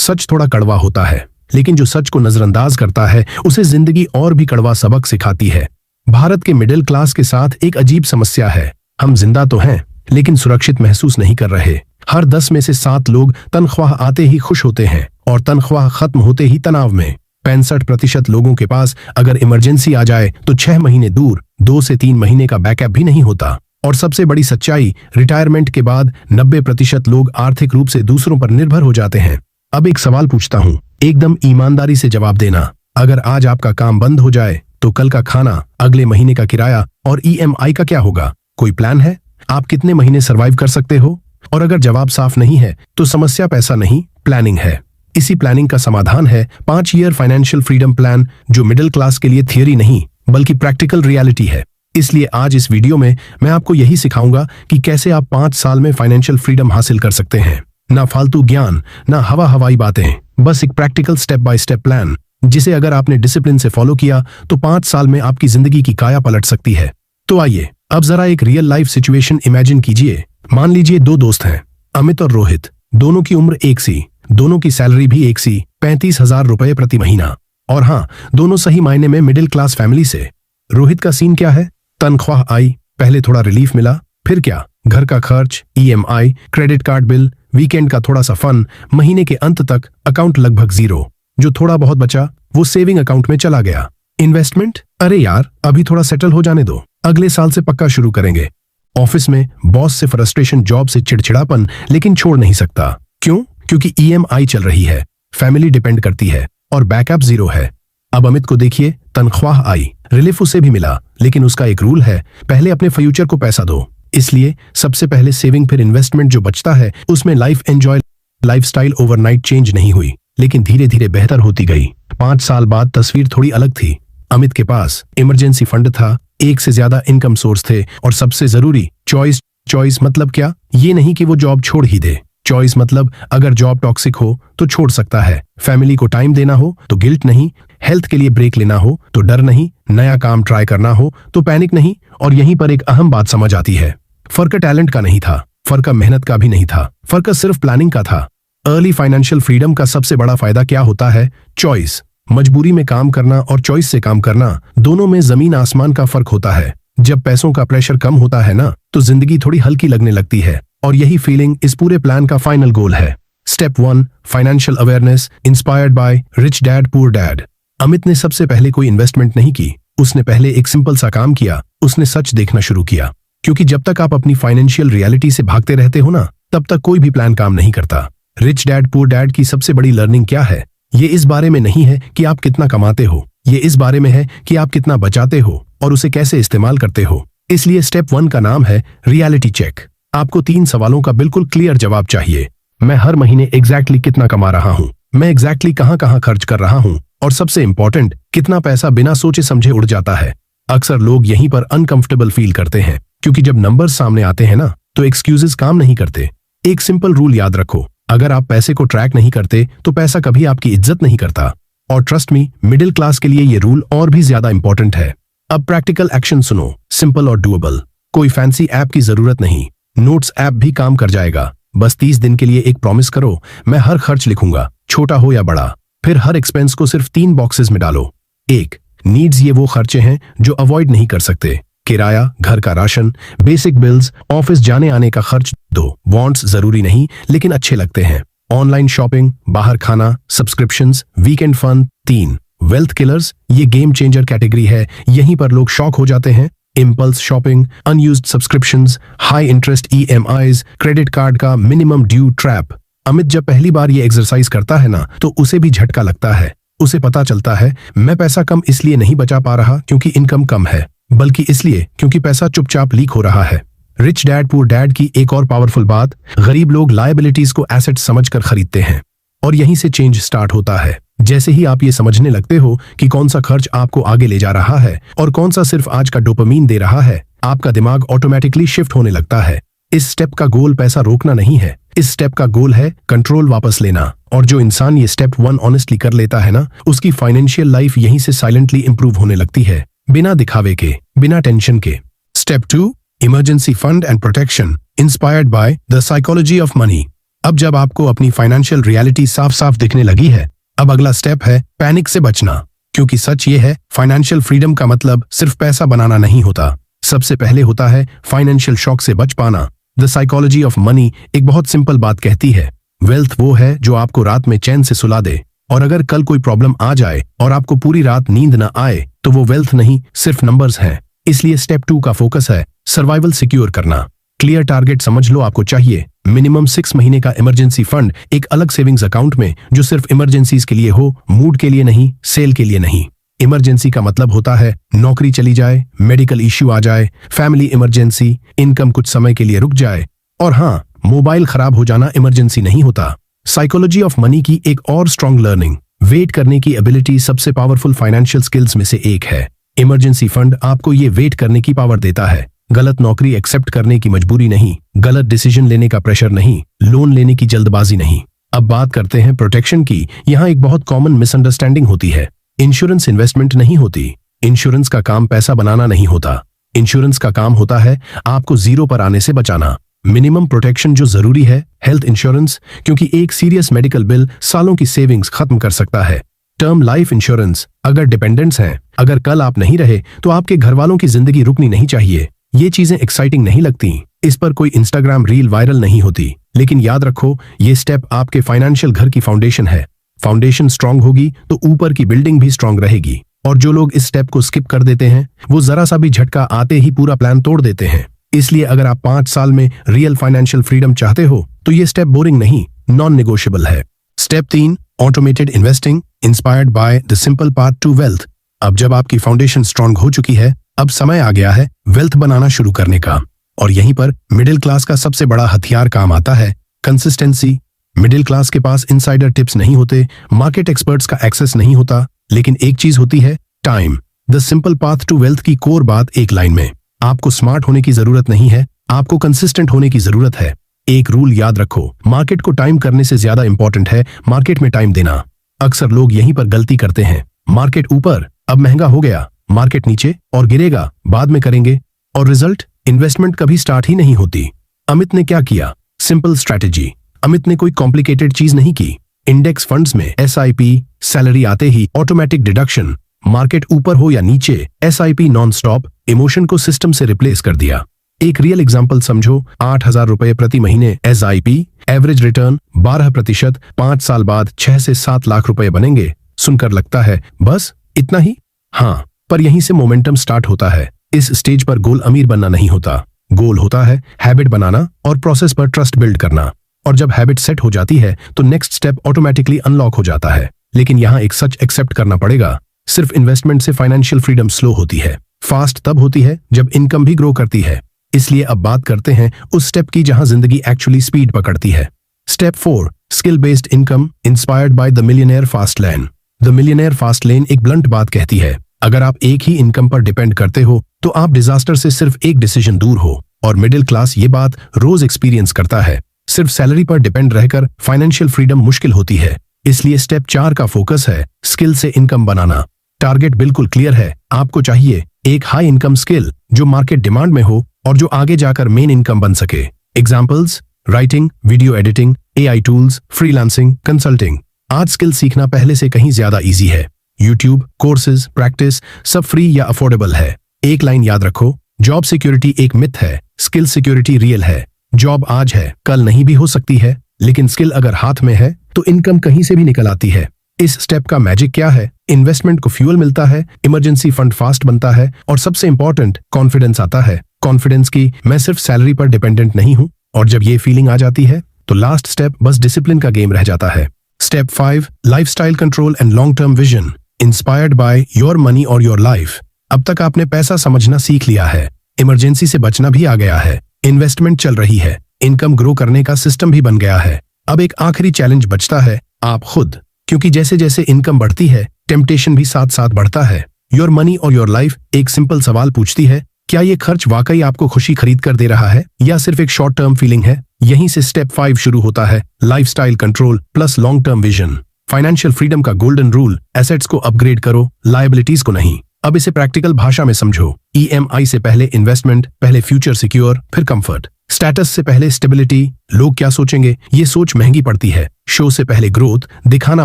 सच थोड़ा कड़वा होता है, लेकिन जो सच को नजरअंदाज करता है उसे जिंदगी और भी कड़वा सबक सिखाती है। भारत के मिडिल क्लास के साथ एक अजीब समस्या है। हम जिंदा तो हैं, लेकिन सुरक्षित महसूस नहीं कर रहे। हर 10 में से 7 लोग तनख्वाह आते ही खुश होते हैं और तनख्वाह खत्म होते ही तनाव में। 65% लोगों के पास अगर इमरजेंसी आ जाए तो 6 महीने दूर 2 से 3 महीने का बैकअप भी नहीं होता। और सबसे बड़ी सच्चाई, रिटायरमेंट के बाद 90% लोग आर्थिक रूप से दूसरों पर निर्भर हो जाते हैं। अब एक सवाल पूछता हूँ, एकदम ईमानदारी से जवाब देना। अगर आज आपका काम बंद हो जाए तो कल का खाना, अगले महीने का किराया और EMI का क्या होगा? कोई प्लान है? आप कितने महीने सर्वाइव कर सकते हो? और अगर जवाब साफ नहीं है तो समस्या पैसा नहीं, प्लानिंग है। इसी प्लानिंग का समाधान है 5 ईयर फाइनेंशियल फ्रीडम प्लान, जो मिडिल क्लास के लिए थियरी नहीं बल्कि प्रैक्टिकल रियलिटी है। इसलिए आज इस वीडियो में मैं आपको यही सिखाऊंगा कि कैसे आप 5 साल में फाइनेंशियल फ्रीडम हासिल कर सकते हैं। ना फालतू ज्ञान, ना हवाई बातें, बस एक practical step by step plan, जिसे अगर आपने डिसिप्लिन से फॉलो किया तो 5 साल में आपकी जिंदगी की काया पलट सकती है। तो आइए अब जरा एक रियल लाइफ सिचुएशन इमेजिन कीजिए। मान लीजिए 2 दोस्त हैं, अमित और रोहित। दोनों की उम्र एक सी, दोनों की सैलरी भी एक सी, 35,000 रुपए प्रति महीना। और हाँ, दोनों सही मायने में मिडिल क्लास फैमिली से। रोहित का सीन क्या है? तनख्वाह आई, पहले थोड़ा रिलीफ मिला, फिर क्या, घर का खर्च, EMI, credit card bill, weekend का थोड़ा सा फन, महीने के अंत तक अकाउंट लगभग जीरो। जो थोड़ा बहुत बचा वो सेविंग अकाउंट में चला गया। इन्वेस्टमेंट, अरे यार अभी थोड़ा सेटल हो जाने दो, अगले साल से पक्का शुरू करेंगे। ऑफिस में बॉस से फ्रस्ट्रेशन, जॉब से चिड़चिड़ापन, लेकिन छोड़ नहीं सकता। क्यों? क्योंकि EMI चल रही है, फैमिली डिपेंड करती है और बैकअप जीरो है। अब अमित को देखिए, तनख्वाह आई, रिलीफ उसे भी मिला, लेकिन उसका एक रूल है, पहले अपने फ्यूचर को पैसा दो। इसलिए सबसे पहले सेविंग, फिर इन्वेस्टमेंट। जो बचता है उसमें life enjoy. Lifestyle overnight change नहीं हुई, लेकिन धीरे धीरे बेहतर होती गई। 5 साल बाद तस्वीर थोड़ी अलग थी। अमित के पास इमरजेंसी फंड था, एक से ज्यादा इनकम सोर्स थे, और सबसे जरूरी चॉइस। चॉइस मतलब क्या? ये नहीं कि वो जॉब छोड़ ही दे। चॉइस मतलब अगर जॉब टॉक्सिक हो तो छोड़ सकता है, फैमिली को टाइम देना हो तो गिल्ट नहीं, हेल्थ के लिए ब्रेक लेना हो तो डर नहीं, नया काम ट्राई करना हो तो पैनिक नहीं। और यहीं पर एक अहम बात समझ आती है, फर्क टैलेंट का नहीं था, फर्क मेहनत का भी नहीं था, फर्क सिर्फ प्लानिंग का था। अर्ली फाइनेंशियल फ्रीडम का सबसे बड़ा फायदा क्या होता है? चॉइस। मजबूरी में काम करना और चॉइस से काम करना, दोनों में जमीन आसमान का फर्क होता है। जब पैसों का प्रेशर कम होता है ना, तो जिंदगी थोड़ी हल्की लगने लगती है। और यही फीलिंग इस पूरे प्लान का फाइनल गोल है। Step 1, financial awareness, inspired by rich dad poor dad. Amit ने सबसे पहले कोई इन्वेस्टमेंट नहीं की, उसने पहले एक सिंपल सा काम किया, उसने सच देखना शुरू किया। क्योंकि जब तक आप अपनी फाइनेंशियल रियलिटी से भागते रहते हो ना, तब तक कोई भी प्लान काम नहीं करता। रिच डैड पुअर डैड की सबसे बड़ी लर्निंग क्या है? ये इस बारे में नहीं है कि आप कितना कमाते हो, ये इस बारे में है कि आप कितना बचाते हो और उसे कैसे इस्तेमाल करते हो। इसलिए स्टेप 1 का नाम है रियलिटी चेक। आपको 3 सवालों का बिल्कुल क्लियर जवाब चाहिए। मैं हर महीने एग्जैक्टली कितना कमा रहा हूँ, मैं एग्जैक्टली कहाँ खर्च कर रहा हूँ, और सबसे इंपॉर्टेंट, कितना पैसा बिना सोचे समझे उड़ जाता है। अक्सर लोग यहीं पर अनकंफर्टेबल फील करते हैं, क्योंकि जब नंबर्स सामने आते हैं ना, तो एक्सक्यूजेस काम नहीं करते। एक सिंपल रूल याद रखो, अगर आप पैसे को ट्रैक नहीं करते तो पैसा कभी आपकी इज्जत नहीं करता। और ट्रस्ट मी, मिडिल क्लास के लिए ये रूल और भी ज्यादा इंपॉर्टेंट है। अब प्रैक्टिकल एक्शन सुनो, सिंपल और डुएबल। कोई फैंसी ऐप की जरूरत नहीं, नोट्स ऐप भी काम कर जाएगा। बस 30 दिन के लिए एक प्रॉमिस करो, मैं हर खर्च लिखूंगा, छोटा हो या बड़ा। फिर हर एक्सपेंस को सिर्फ 3 बॉक्सेस में डालो। 1, नीड्स, ये वो खर्चे हैं जो अवॉइड नहीं कर सकते, किराया, घर का राशन, बेसिक बिल्स, ऑफिस जाने आने का खर्च। 2, वांट्स, जरूरी नहीं लेकिन अच्छे लगते हैं, ऑनलाइन शॉपिंग, बाहर खाना, subscriptions, weekend fun. 3, wealth killers, ये गेम चेंजर कैटेगरी है, यहीं पर लोग शॉक हो जाते हैं। Impulse shopping, unused subscriptions, high interest EMIs, credit card का मिनिमम ड्यू ट्रैप। अमित जब पहली बार ये एक्सरसाइज करता है ना, तो उसे भी झटका लगता है। उसे पता चलता है, मैं पैसा कम इसलिए नहीं बचा पा रहा क्योंकि इनकम कम है, बल्कि इसलिए क्योंकि पैसा चुपचाप लीक हो रहा है। रिच डैड पुअर डैड की एक और पावरफुल बात, गरीब लोग लायबिलिटीज को एसेट समझकर खरीदते हैं, और यहीं से चेंज स्टार्ट होता है। जैसे ही आप ये समझने लगते हो कि कौन सा खर्च आपको आगे ले जा रहा है और कौन सा सिर्फ आज का डोपामीन दे रहा है, आपका दिमाग ऑटोमेटिकली शिफ्ट होने लगता है। इस स्टेप का गोल पैसा रोकना नहीं है, इस स्टेप का गोल है कंट्रोल वापस लेना। और जो इंसान ये स्टेप 1 ऑनेस्टली कर लेता है ना, उसकी फाइनेंशियल लाइफ यहीं से साइलेंटली इंप्रूव होने लगती है, बिना दिखावे के, बिना टेंशन के। Step 2, emergency fund and protection, inspired by the psychology of money. अब जब आपको अपनी फाइनेंशियल रियलिटी साफ साफ दिखने लगी है, अब अगला स्टेप है पैनिक से बचना। क्योंकि सच ये है, फाइनेंशियल फ्रीडम का मतलब सिर्फ पैसा बनाना नहीं होता। सबसे पहले होता है फाइनेंशियल शॉक से बच पाना। द साइकोलॉजी ऑफ मनी एक बहुत सिंपल बात कहती है, वेल्थ वो है जो आपको रात में चैन से सुला दे, और अगर कल कोई प्रॉब्लम आ जाए और आपको पूरी रात नींद न आए तो वो वेल्थ नहीं, सिर्फ नंबर्स हैं। इसलिए स्टेप 2 का फोकस है सर्वाइवल सिक्योर करना। क्लियर टारगेट समझ लो आपको चाहिए। मिनिमम 6 महीने का इमरजेंसी फंड एक अलग सेविंग्स अकाउंट में, जो सिर्फ इमरजेंसीज के लिए हो, मूड के लिए नहीं, सेल के लिए नहीं। इमरजेंसी का मतलब होता है नौकरी चली जाए, मेडिकल इश्यू आ जाए, फैमिली इमरजेंसी, इनकम कुछ समय के लिए रुक जाए, और हाँ, मोबाइल खराब हो जाना इमरजेंसी नहीं होता। साइकोलॉजी ऑफ मनी की एक और स्ट्रॉन्ग लर्निंग, वेट करने की एबिलिटी सबसे पावरफुल फाइनेंशियल स्किल्स में से एक है। इमरजेंसी फंड आपको ये वेट करने की पावर देता है। गलत नौकरी एक्सेप्ट करने की मजबूरी नहीं, गलत डिसीजन लेने का प्रेशर नहीं, लोन लेने की जल्दबाजी नहीं। अब बात करते हैं प्रोटेक्शन की। यहाँ एक बहुत कॉमन मिसअंडरस्टैंडिंग होती है। इंश्योरेंस इन्वेस्टमेंट नहीं होती। इंश्योरेंस का काम पैसा बनाना नहीं होता। इंश्योरेंस का काम होता है आपको जीरो पर आने से बचाना। मिनिमम प्रोटेक्शन जो जरूरी है, हेल्थ इंश्योरेंस, क्योंकि एक सीरियस मेडिकल बिल सालों की सेविंग्स खत्म कर सकता है। टर्म लाइफ इंश्योरेंस, अगर डिपेंडेंट्स हैं, अगर कल आप नहीं रहे तो आपके घर वालों की जिंदगी रुकनी नहीं चाहिए। ये चीजें एक्साइटिंग नहीं लगती, इस पर कोई इंस्टाग्राम रील वायरल नहीं होती, लेकिन याद रखो ये स्टेप आपके फाइनेंशियल घर की फाउंडेशन है। फाउंडेशन स्ट्रांग होगी तो ऊपर की बिल्डिंग भी स्ट्रांग रहेगी। और जो लोग इस स्टेप को स्किप कर देते हैं, वो जरा सा भी झटका आते ही पूरा प्लान तोड़ देते हैं। इसलिए अगर आप 5 साल में रियल फाइनेंशियल फ्रीडम चाहते हो तो ये स्टेप बोरिंग नहीं, नॉन नेगोशिएबल है। Step 3, automated investing inspired by the simple path to wealth. अब जब आपकी फाउंडेशन स्ट्रांग हो चुकी है, अब समय आ गया है वेल्थ बनाना शुरू करने का। और यहीं पर मिडिल क्लास का सबसे बड़ा हथियार काम आता है, कंसिस्टेंसी। मिडिल क्लास के पास इनसाइडर टिप्स नहीं होते, मार्केट एक्सपर्ट्स का एक्सेस नहीं होता, लेकिन एक चीज होती है, time. The simple path to wealth की कोर बात एक लाइन में, आपको स्मार्ट होने की जरूरत नहीं है, आपको कंसिस्टेंट होने की जरूरत है। एक रूल याद रखो, मार्केट को टाइम करने से ज्यादा इंपॉर्टेंट है मार्केट में टाइम देना। अक्सर लोग यहीं पर गलती करते हैं। मार्केट ऊपर, अब महंगा हो गया, मार्केट नीचे और गिरेगा, बाद में करेंगे, और रिजल्ट, इन्वेस्टमेंट कभी स्टार्ट ही नहीं होती। अमित ने क्या किया? Simple strategy. अमित ने कोई कॉम्प्लिकेटेड चीज नहीं की। इंडेक्स फंड्स में SIP, सैलरी आते ही ऑटोमेटिक डिडक्शन, मार्केट ऊपर हो या नीचे, SIP नॉन स्टॉप, इमोशन को सिस्टम से रिप्लेस कर दिया। एक रियल एग्जांपल समझो, 8,000 रुपए प्रति महीने SIP, एवरेज रिटर्न 12%, 5 साल बाद 6 से 7 लाख रुपए बनेंगे। सुनकर लगता है बस इतना ही? हाँ, पर यहीं से मोमेंटम स्टार्ट होता है। इस स्टेज पर गोल अमीर बनना नहीं होता, गोल होता है हैबिट बनाना और प्रोसेस पर ट्रस्ट बिल्ड करना। और जब हैबिट सेट हो जाती है तो नेक्स्ट स्टेप ऑटोमेटिकली अनलॉक हो जाता है। लेकिन यहाँ एक सच एक्सेप्ट करना पड़ेगा, सिर्फ इन्वेस्टमेंट से फाइनेंशियल फ्रीडम स्लो होती है, फास्ट तब होती है जब इनकम भी ग्रो करती है। इसलिए अब बात करते हैं उस स्टेप की जहां जिंदगी एक्चुअली स्पीड पकड़ती है। Step 4, skill based income inspired by the millionaire fast lane. The millionaire fast lane एक ब्लंट बात कहती है, अगर आप एक ही इनकम पर डिपेंड करते हो तो आप डिजास्टर से सिर्फ एक डिसीजन दूर हो। और मिडिल क्लास ये बात रोज एक्सपीरियंस करता है। सिर्फ सैलरी पर डिपेंड रहकर फाइनेंशियल फ्रीडम मुश्किल होती है। इसलिए स्टेप 4 का फोकस है स्किल से इनकम बनाना। टारगेट बिल्कुल क्लियर है, आपको चाहिए एक हाई इनकम स्किल जो मार्केट डिमांड में हो और जो आगे जाकर मेन इनकम बन सके। Examples, writing, video editing, AI tools, freelancing, consulting. आज स्किल सीखना पहले से कहीं ज्यादा इजी है। यूट्यूब, कोर्सेज, प्रैक्टिस सब फ्री या अफोर्डेबल है। एक लाइन याद रखो, जॉब सिक्योरिटी एक मिथ है, स्किल सिक्योरिटी रियल है। जॉब आज है, कल नहीं भी हो सकती है, लेकिन स्किल अगर हाथ में है तो इनकम कहीं से भी निकल आती है। इस स्टेप का मैजिक क्या है? इन्वेस्टमेंट को फ्यूल मिलता है, इमरजेंसी फंड फास्ट बनता है, और सबसे इंपॉर्टेंट कॉन्फिडेंस आता है। कॉन्फिडेंस की मैं सिर्फ सैलरी पर डिपेंडेंट नहीं हूं। और जब ये फीलिंग आ जाती है तो लास्ट स्टेप बस डिसिप्लिन का गेम रह जाता है। Step 5, lifestyle control and long term vision inspired by your money और योर लाइफ। अब तक आपने पैसा समझना सीख लिया है, इमरजेंसी से बचना भी आ गया है, इन्वेस्टमेंट चल रही है, इनकम ग्रो करने का सिस्टम भी बन गया है। अब एक आखिरी चैलेंज बचता है, आप खुद। क्योंकि जैसे जैसे इनकम बढ़ती है, टेम्पटेशन भी साथ साथ बढ़ता है। योर मनी और योर लाइफ एक सिंपल सवाल पूछती है, क्या ये खर्च वाकई आपको खुशी खरीद कर दे रहा है या सिर्फ एक शॉर्ट टर्म फीलिंग है? यहीं से स्टेप 5 शुरू होता है, lifestyle control plus long term vision. Financial freedom का गोल्डन रूल, एसेट्स को अपग्रेड करो, लायबिलिटीज को नहीं। अब इसे प्रैक्टिकल भाषा में समझो। EMI से पहले इन्वेस्टमेंट, पहले फ्यूचर सिक्योर, फिर कंफर्ट। स्टेटस से पहले स्टेबिलिटी, लोग क्या सोचेंगे, ये सोच महंगी पड़ती है। शो से पहले ग्रोथ, दिखाना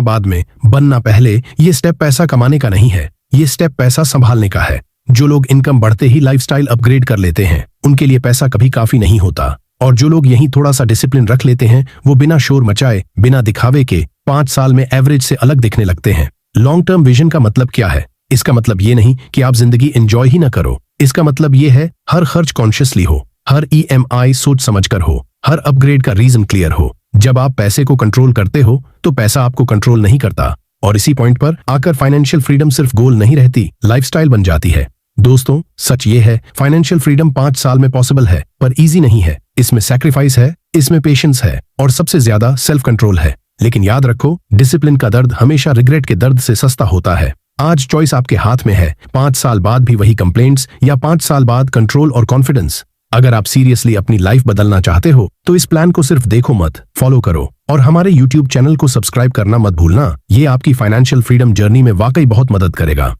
बाद में, बनना पहले। ये स्टेप पैसा कमाने का नहीं है, ये स्टेप पैसा संभालने का है। जो लोग इनकम बढ़ते ही लाइफस्टाइल अपग्रेड कर लेते हैं, उनके लिए पैसा कभी काफी नहीं होता। और जो लोग यहीं थोड़ा सा डिसिप्लिन रख लेते हैं, वो बिना शोर मचाए, बिना दिखावे के 5 साल में एवरेज से अलग दिखने लगते हैं। लॉन्ग टर्म विजन का मतलब क्या है? इसका मतलब ये नहीं कि आप जिंदगी एंजॉय ही ना करो। इसका मतलब ये है हर खर्च कॉन्शियसली हो, हर EMI सोच समझकर हो, हर अपग्रेड का रीजन क्लियर हो। जब आप पैसे को कंट्रोल करते हो तो पैसा आपको कंट्रोल नहीं करता। और इसी पॉइंट पर आकर फाइनेंशियल फ्रीडम सिर्फ गोल नहीं रहती, लाइफस्टाइल बन जाती है। दोस्तों, सच ये है, फाइनेंशियल फ्रीडम 5 साल में पॉसिबल है, पर इजी नहीं है। इसमें सैक्रिफाइस है, इसमें पेशेंस है, और सबसे ज्यादा सेल्फ कंट्रोल है। लेकिन याद रखो, डिसिप्लिन का दर्द हमेशा रिग्रेट के दर्द से सस्ता होता है। आज चॉइस आपके हाथ में है, 5 साल बाद भी वही कंप्लेंट्स या 5 साल बाद कंट्रोल और कॉन्फिडेंस। अगर आप सीरियसली अपनी लाइफ बदलना चाहते हो तो इस प्लान को सिर्फ देखो मत, फॉलो करो। और हमारे YouTube चैनल को सब्सक्राइब करना मत भूलना, ये आपकी फाइनेंशियल फ्रीडम जर्नी में वाकई बहुत मदद करेगा।